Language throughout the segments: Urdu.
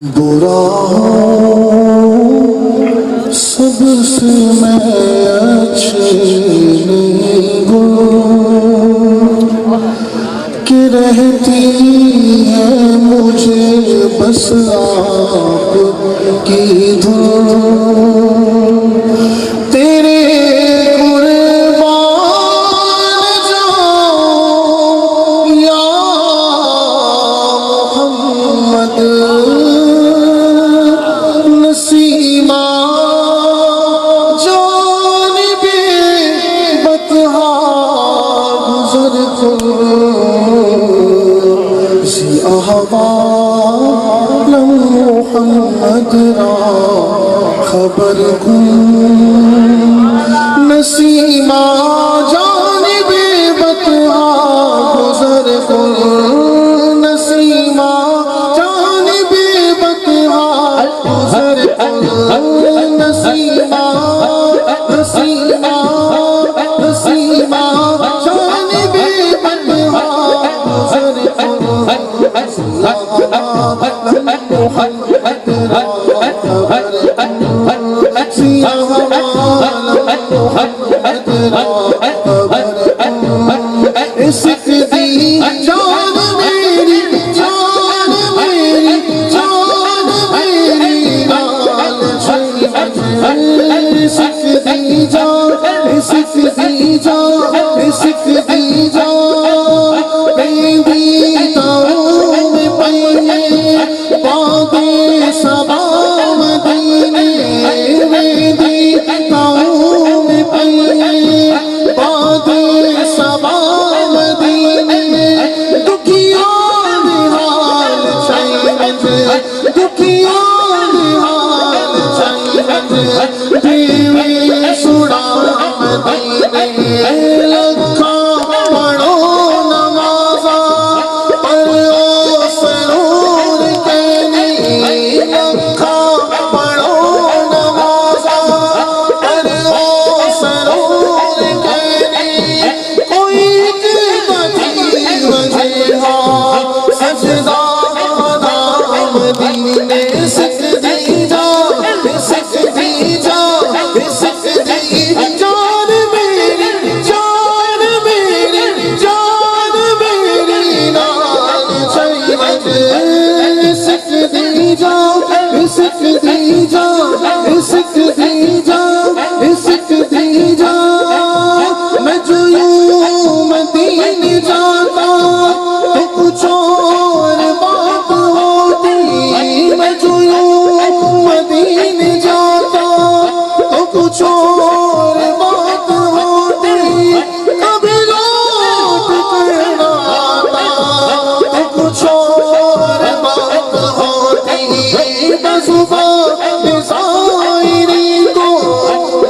برا سب سے میں اچھے نہیں گل کہ رہتی ہے مجھے بس آپ کی دھن تیرے قربان جاؤں یا محمد نسیمہ جانب بطحا گزر کن سی احوال محمد را خبر کن نسیمہ جانب بطحا گزر کن نسیمہ جانب بطحا گزر کن نسیمہ نسیمہ نسیمہ جانب بطحا گزر کن محمد را خبر کن سیاہ محمد را خبر کن عشق دی جان میری جان میری جان میری نال چھئی عشق دی جان عشق دی جان عشق دی جان میری تاؤں میں پئیے باغے صبا مدینے میری تاؤں میں پئیے باغے صبا مدینے دکھیان حال چھئی مجھے دکھیان حال چھئی مجھے دیوی سڑا مدینے لکھا پڑھو نمازا پر او سرور کے نہیں لکھا پڑھو نمازا پر او سرور کے نہیں کوئی کتی وجہ سجدہ دام دینے سکھ دی جا سکھ دی جا سکھ دی جان میری جان میری جان میری نال چھئی وجہ سکھ دی جا سکھ دی جا سکھ دی جا سکھ دی جا میں جو یوں مدینے جاتا تو کچھ اور بات ہوتی میں جو یوں مدینے جاتا تو کچھ اور بات ہوتی کبھی لوٹ کر نہ آتا تو کچھ اور بات ہوتی بزبان زائری کو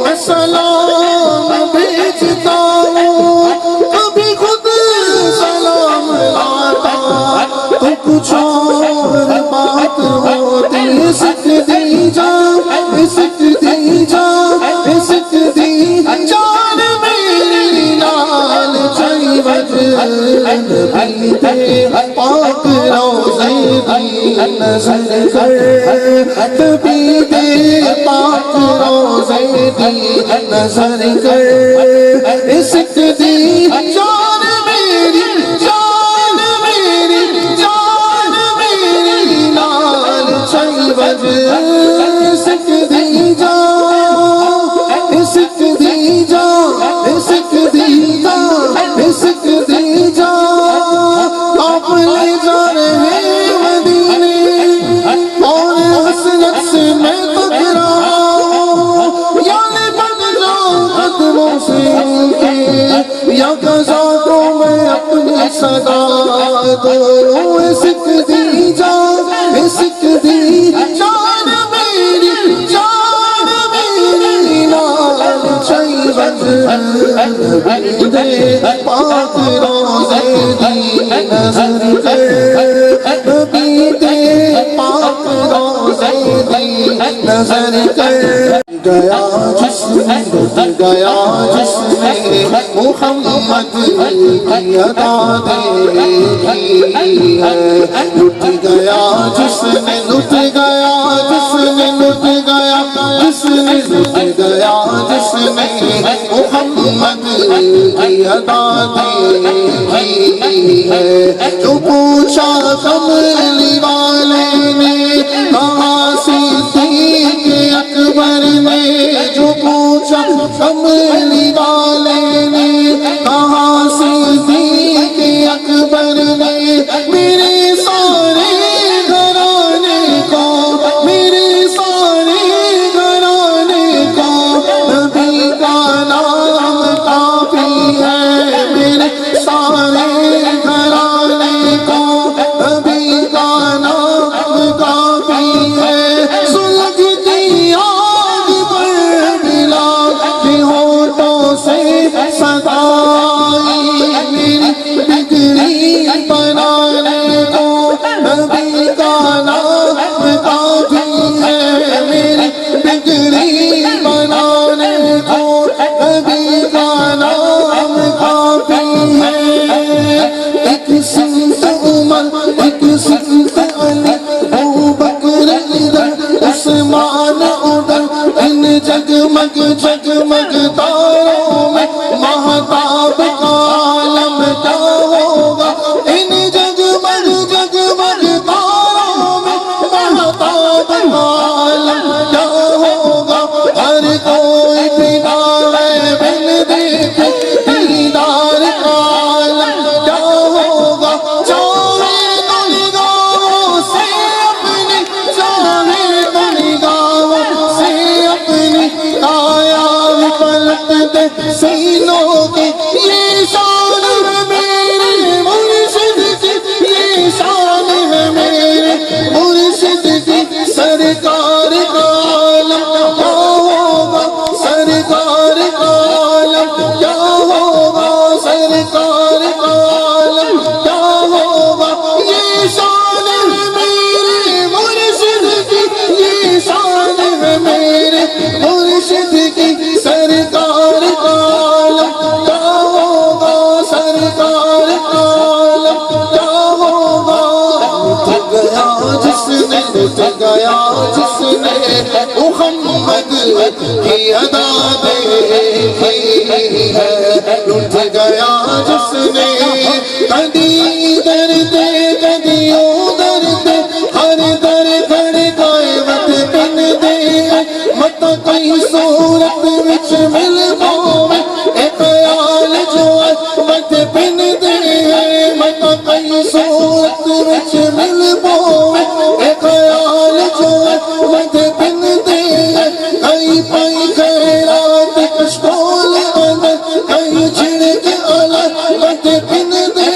میں سلام بھیجتا ہوں کبھی خود سلام لاتا تو کچھ اور بات ہوتی سکھ دی جا سکھ دی جا سکھ دی جان میری نال چھئی وجہ نبی دے پاک روضے دی نظر کر نبی دے پاک روضے دی نظر کر سکھ دی جان میری جان میری جان میری نال چھئی وجہ سکھ دی جا سکھ دی جا سکھ دی جا سکھ دی جا آپ لے جا رہے مدینے اور حسرت سے میں ٹکرا یا لے بن جاؤں قدموں سے ان کے یا قضا کو میں اپنی صدا دوں سکھ دی جا سکھ دی جان میری جان میری نال چھئی وجہ نبی دے پاک روضے دی نظر کر نبی دے پاک روضے دی نظر کر گیا جس نے لٹ گیا جس نے محمد کی ادا دیکھی ہے لٹ گیا جس نے لٹ گیا جس نے لٹ گیا جس نے لٹ گیا جس نے محمد کی ادا دیکھی ہے جو پوچھا کملی والے نے کہاں صدیق اکبر نے جو پوچھا کملی والے نے کہاں صدیق اکبر نے میرے سارے گھرانے کو میرے سارے گھرانے کو نبی کا نام کافی ہے میرے سارے گھرانے کو نبی کا نام کافی ہے سلگتی آگ پر ملا کہ ہونٹوں سے صدائی میری بگڑی بنانے کو نبی کا نام کافی ہے میری بگڑی بنانے کو نبی کا نام کافی ہے ایک صنف عمر ایک صنف علی ابو بکر ادھر عثمان ادھر ان جگمگ جگمگ تاروں میں مہتاب کا عالم کیا ہوگا ان جگمگ جگمگ تاروں میں مہتاب کا عالم کیا ہوگا ہر کوئی بنا بن دیکھے دیدار کا عالم کیا ہوگا چاہے تو نگاہوں سے اپنی چاہے تو نگاہوں سے اپنی آیا پلٹ دے سینوں کی یہ شان ہے میرے مرشد کی یہ شان ہے میرے مرشد کی سرکار کا عالم کیا ہوگا سرکار کا عالم کیا ہوگا سرکار کا عالم کیا ہوگا یہ شان ہے میرے مرشد کی یہ شان ہے میرے مرشد کی سرکار کا عالم کیا ہوگا سرکار کا عالم کیا ہوگا لٹ گیا جس نے لٹ گیا جس نے محمد کی ادا دیکھی ہے لٹ گیا جس نے کدی ادھر دے کدی ادھر دے ہر در کھڑکائے مت پن دے مت کئی صورت وچ مل پاوے اے خیال جو مت پن دے مت کئی صورت وچ مل پاوے اے خیال جو مت پن دے کئی پائی خیرات کشکول اندر کئی چھڑک الگ مت پن دے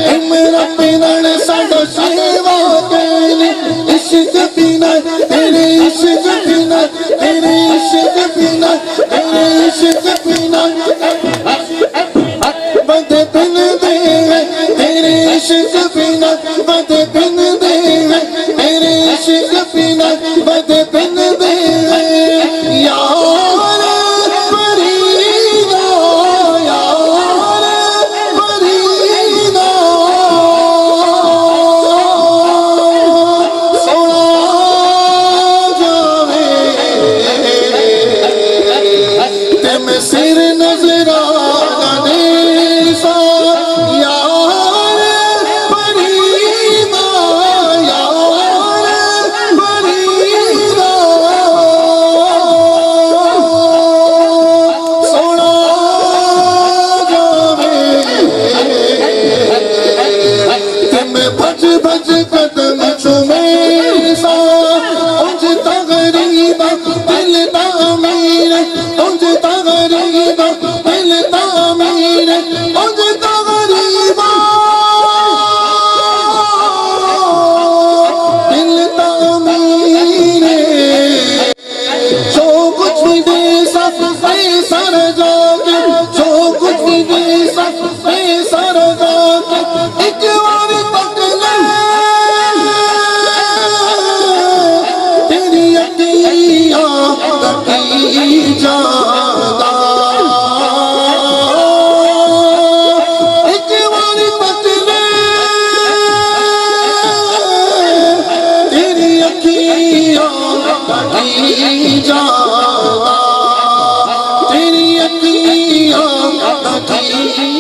امرا پنڑ ساڈا شیوا کہلی عشق پینا تیرے عشق پینا تیرے عشق پینا تیرے عشق پینا بد پن دے تیرے عشق پینا بد پن دے تیرے عشق پینا بد پن دے یار فریدا یار فریدا سونا جاوے تے میں سر نظر آنے سا یار فریدا یار فریدا سونا جاوے تے میں بھج بھج قدم چومے سا انج تا غریبا دل تعمیر انج تا غریبا دل تعمیر انج تا غریبا دل تعمیر جو کچھ بھی دے سب پیسہ رجا کے جو کچھ بھی دے سب پیسہ رجا کے ایک بار تک لے تیری عطیہ کی جانا تیری اکیاں کی